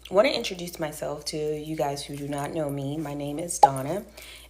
want to introduce myself to you guys who do not know me. My name is Donna,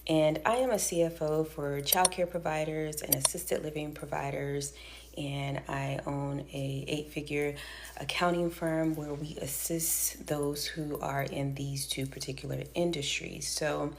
and I am a CFO for childcare providers and assisted living providers. And I own a 8-figure accounting firm where we assist those who are in these two particular industries. So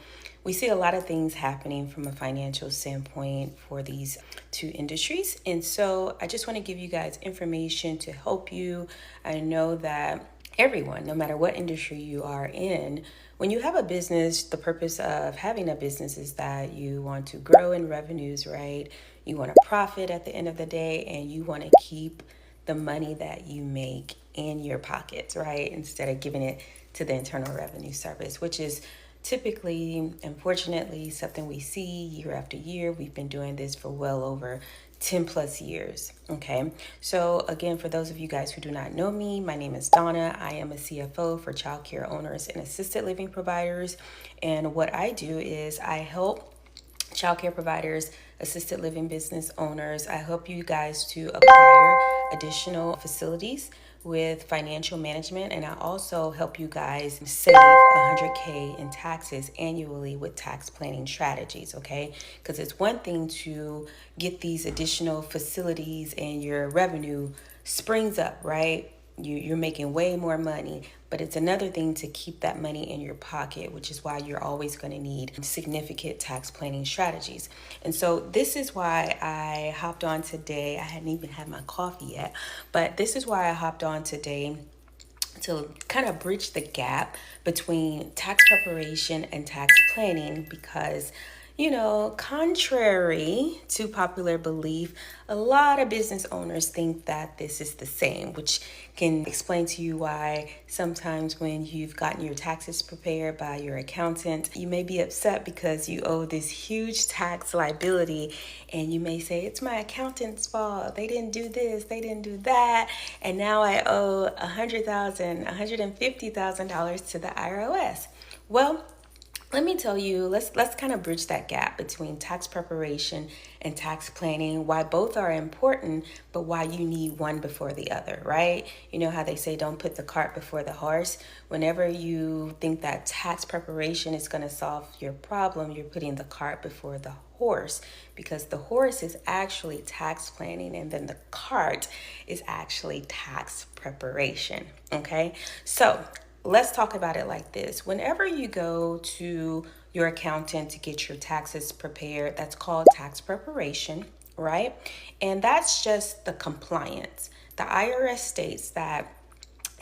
we see a lot of things happening from a financial standpoint for these two industries. And so I just want to give you guys information to help you. I know that everyone, no matter what industry you are in, when you have a business, the purpose of having a business is that you want to grow in revenues, right? You want to profit at the end of the day, and you want to keep the money that you make in your pockets, right? Instead of giving it to the Internal Revenue Service, which is typically, unfortunately, something we see year after year. We've been doing this for well over 10 plus years. Okay. So again, for those of you guys who do not know me, my name is Donna. I am a CFO for childcare owners and assisted living providers. And what I do is I help childcare providers, assisted living business owners. I help you guys to acquire additional facilities with financial management, and I also help you guys save 100K in taxes annually with tax planning strategies, okay? Because it's one thing to get these additional facilities and your revenue springs up, right? You're making way more money, but it's another thing to keep that money in your pocket, which is why you're always going to need significant tax planning strategies. And so this is why I hopped on today. I hadn't even had my coffee yet, but this is why I hopped on today to kind of bridge the gap between tax preparation and tax planning because, contrary to popular belief, a lot of business owners think that this is the same, which can explain to you why sometimes when you've gotten your taxes prepared by your accountant, you may be upset because you owe this huge tax liability and you may say, it's my accountant's fault. They didn't do this, they didn't do that. And now I owe $100,000, $150,000 to the IRS. Well, let me tell you, let's kind of bridge that gap between tax preparation and tax planning, why both are important, but why you need one before the other, right? You know how they say don't put the cart before the horse. Whenever you think that tax preparation is going to solve your problem, you're putting the cart before the horse, because the horse is actually tax planning and then the cart is actually tax preparation, okay? So let's talk about it like this. Whenever you go to your accountant to get your taxes prepared, that's called tax preparation, right? And that's just the compliance. The IRS states that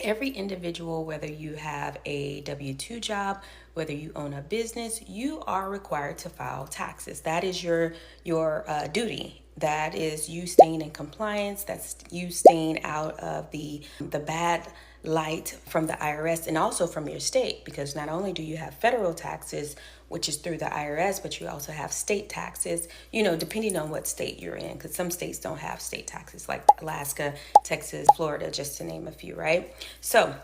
every individual, whether you have a W-2 job, whether you own a business, you are required to file taxes. That is your duty. That is you staying in compliance. That's you staying out of the bad light from the IRS and also from your state, because not only do you have federal taxes, which is through the IRS, but you also have state taxes, depending on what state you're in, because some states don't have state taxes like Alaska, Texas, Florida, just to name a few, right? So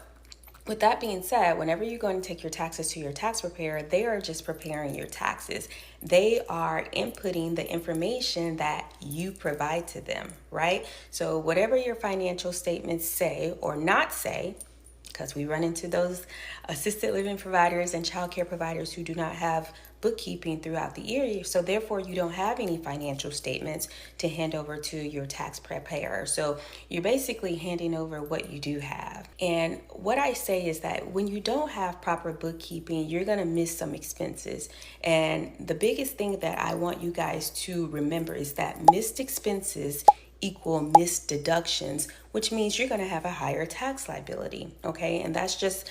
with that being said, whenever you're going to take your taxes to your tax preparer, they are just preparing your taxes. They are inputting the information that you provide to them, right? So whatever your financial statements say or not say, because we run into those assisted living providers and childcare providers who do not have bookkeeping throughout the year. So therefore, you don't have any financial statements to hand over to your tax preparer. So you're basically handing over what you do have. And what I say is that when you don't have proper bookkeeping, you're going to miss some expenses. And the biggest thing that I want you guys to remember is that missed expenses equal missed deductions, which means you're going to have a higher tax liability. Okay. And that's just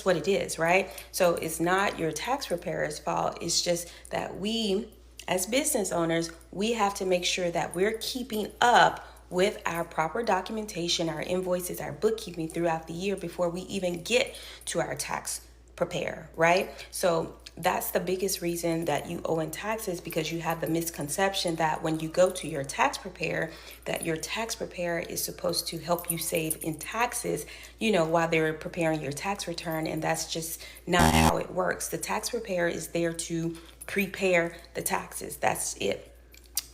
what it is, right? So it's not your tax preparer's fault. It's just that we, as business owners, we have to make sure that we're keeping up with our proper documentation, our invoices, our bookkeeping throughout the year before we even get to our tax preparer, right? So that's the biggest reason that you owe in taxes, because you have the misconception that when you go to your tax preparer, that your tax preparer is supposed to help you save in taxes, while they're preparing your tax return. And that's just not how it works. The tax preparer is there to prepare the taxes. That's it.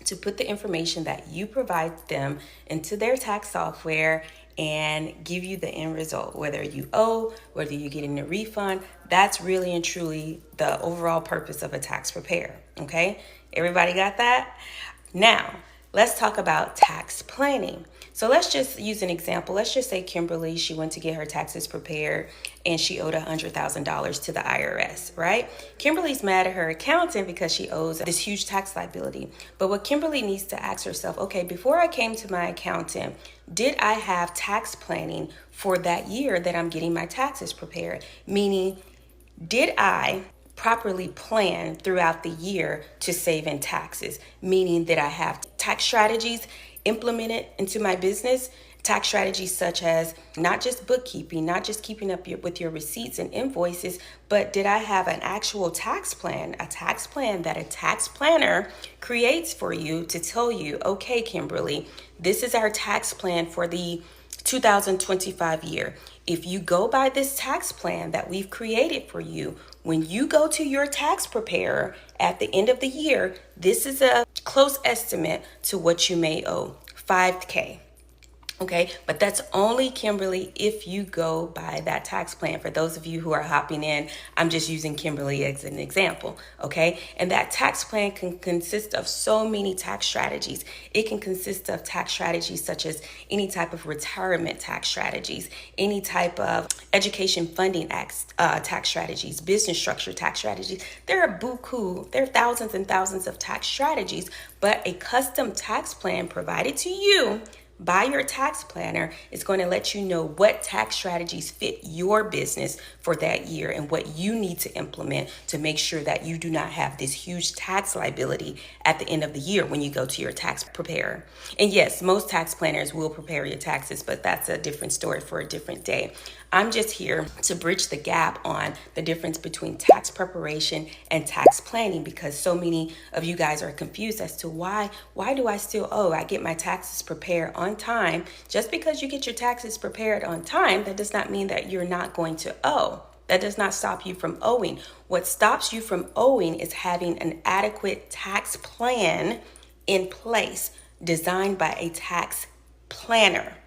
To put the information that you provide them into their tax software, and give you the end result, whether you owe, whether you're getting a refund. That's really and truly the overall purpose of a tax preparer. Okay, everybody got that? Now, let's talk about tax planning. So let's just use an example. Let's just say Kimberly, she went to get her taxes prepared and she owed $100,000 to the IRS, right? Kimberly's mad at her accountant because she owes this huge tax liability. But what Kimberly needs to ask herself, okay, before I came to my accountant, did I have tax planning for that year that I'm getting my taxes prepared? Meaning, did I properly plan throughout the year to save in taxes? Meaning that I have tax strategies implemented into my business, tax strategies such as not just bookkeeping, not just keeping up with your receipts and invoices, but did I have an actual tax plan, a tax plan that a tax planner creates for you to tell you, okay, Kimberly, this is our tax plan for the 2025 year. If you go by this tax plan that we've created for you, when you go to your tax preparer at the end of the year, this is a close estimate to what you may owe, $5K. Okay, but that's only, Kimberly, if you go by that tax plan. For those of you who are hopping in, I'm just using Kimberly as an example. Okay, and that tax plan can consist of so many tax strategies. It can consist of tax strategies such as any type of retirement tax strategies, any type of education funding tax strategies, business structure tax strategies. There are thousands and thousands of tax strategies, but a custom tax plan provided to you by your tax planner is going to let you know what tax strategies fit your business for that year and what you need to implement to make sure that you do not have this huge tax liability at the end of the year when you go to your tax preparer. And yes, most tax planners will prepare your taxes, but that's a different story for a different day. I'm just here to bridge the gap on the difference between tax preparation and tax planning, because so many of you guys are confused as to why do I still owe? I get my taxes prepared on time. Just because you get your taxes prepared on time, that does not mean that you're not going to owe. That does not stop you from owing. What stops you from owing is having an adequate tax plan in place designed by a tax planner.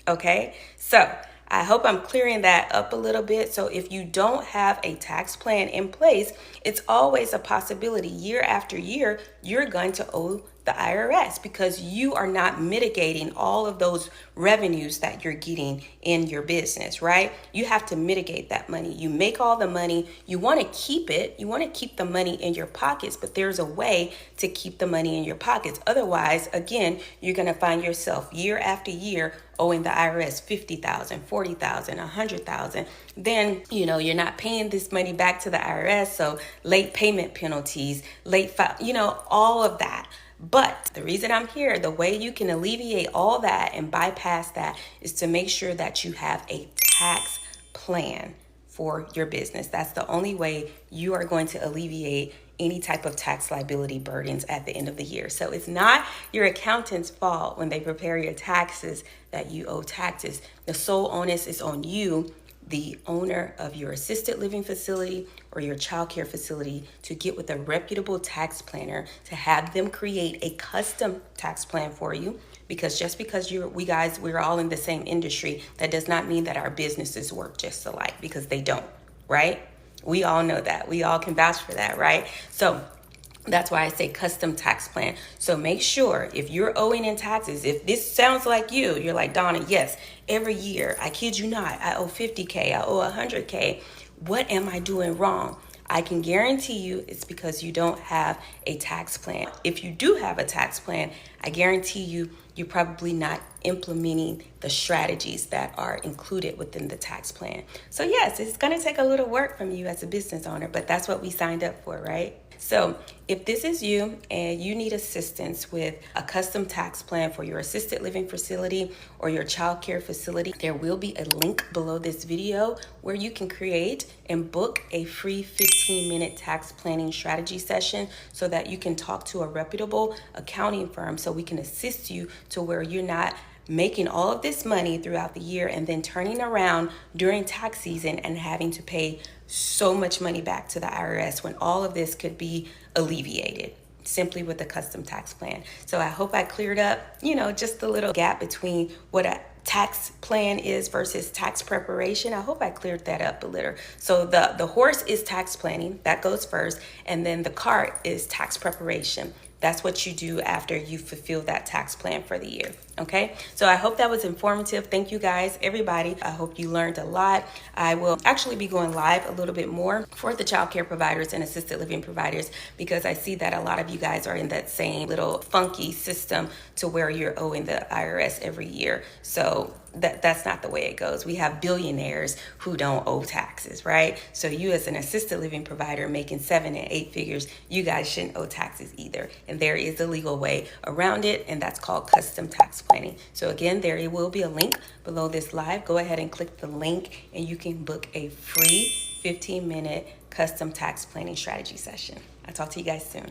Okay, so I hope I'm clearing that up a little bit. So if you don't have a tax plan in place, it's always a possibility year after year, you're going to owe the IRS because you are not mitigating all of those revenues that you're getting in your business, right? You have to mitigate that money. You make all the money. You want to keep it. You want to keep the money in your pockets, but there's a way to keep the money in your pockets. Otherwise, again, you're going to find yourself year after year owing the IRS $50,000, $40,000, $100,000. Then, you're not paying this money back to the IRS. So late payment penalties, all of that. But the reason I'm here, the way you can alleviate all that and bypass that is to make sure that you have a tax plan for your business. That's the only way you are going to alleviate any type of tax liability burdens at the end of the year. So it's not your accountant's fault when they prepare your taxes that you owe taxes. The sole onus is on you, the owner of your assisted living facility or your childcare facility, to get with a reputable tax planner to have them create a custom tax plan for you. Because just because we're all in the same industry, that does not mean that our businesses work just alike, because they don't, right? We all know that. We all can vouch for that, right? So that's why I say custom tax plan. So make sure if you're owing in taxes, if this sounds like you're like, Donna, yes, every year, I kid you not, I owe $50K, I owe $100K. What am I doing wrong? I can guarantee you it's because you don't have a tax plan. If you do have a tax plan, I guarantee you're probably not implementing the strategies that are included within the tax plan. So yes, it's going to take a little work from you as a business owner, but that's what we signed up for, right? So if this is you and you need assistance with a custom tax plan for your assisted living facility or your childcare facility, there will be a link below this video where you can create and book a free 15-minute tax planning strategy session so that you can talk to a reputable accounting firm so we can assist you to where you're not making all of this money throughout the year and then turning around during tax season and having to pay so much money back to the IRS when all of this could be alleviated simply with a custom tax plan. So I hope I cleared up, just a little gap between what a tax plan is versus tax preparation. I hope I cleared that up a little. So the horse is tax planning, that goes first, and then the cart is tax preparation. That's what you do after you fulfill that tax plan for the year. Okay, so I hope that was informative. Thank you guys, everybody. I hope you learned a lot. I will actually be going live a little bit more for the child care providers and assisted living providers, because I see that a lot of you guys are in that same little funky system to where you're owing the IRS every year. So that's not the way it goes. We have billionaires who don't owe taxes, right? So you as an assisted living provider making 7 and 8 figures, you guys shouldn't owe taxes either. And there is a legal way around it, and that's called custom tax planning. So again, there will be a link below this live. Go ahead and click the link and you can book a free 15-minute custom tax planning strategy session. I'll talk to you guys soon.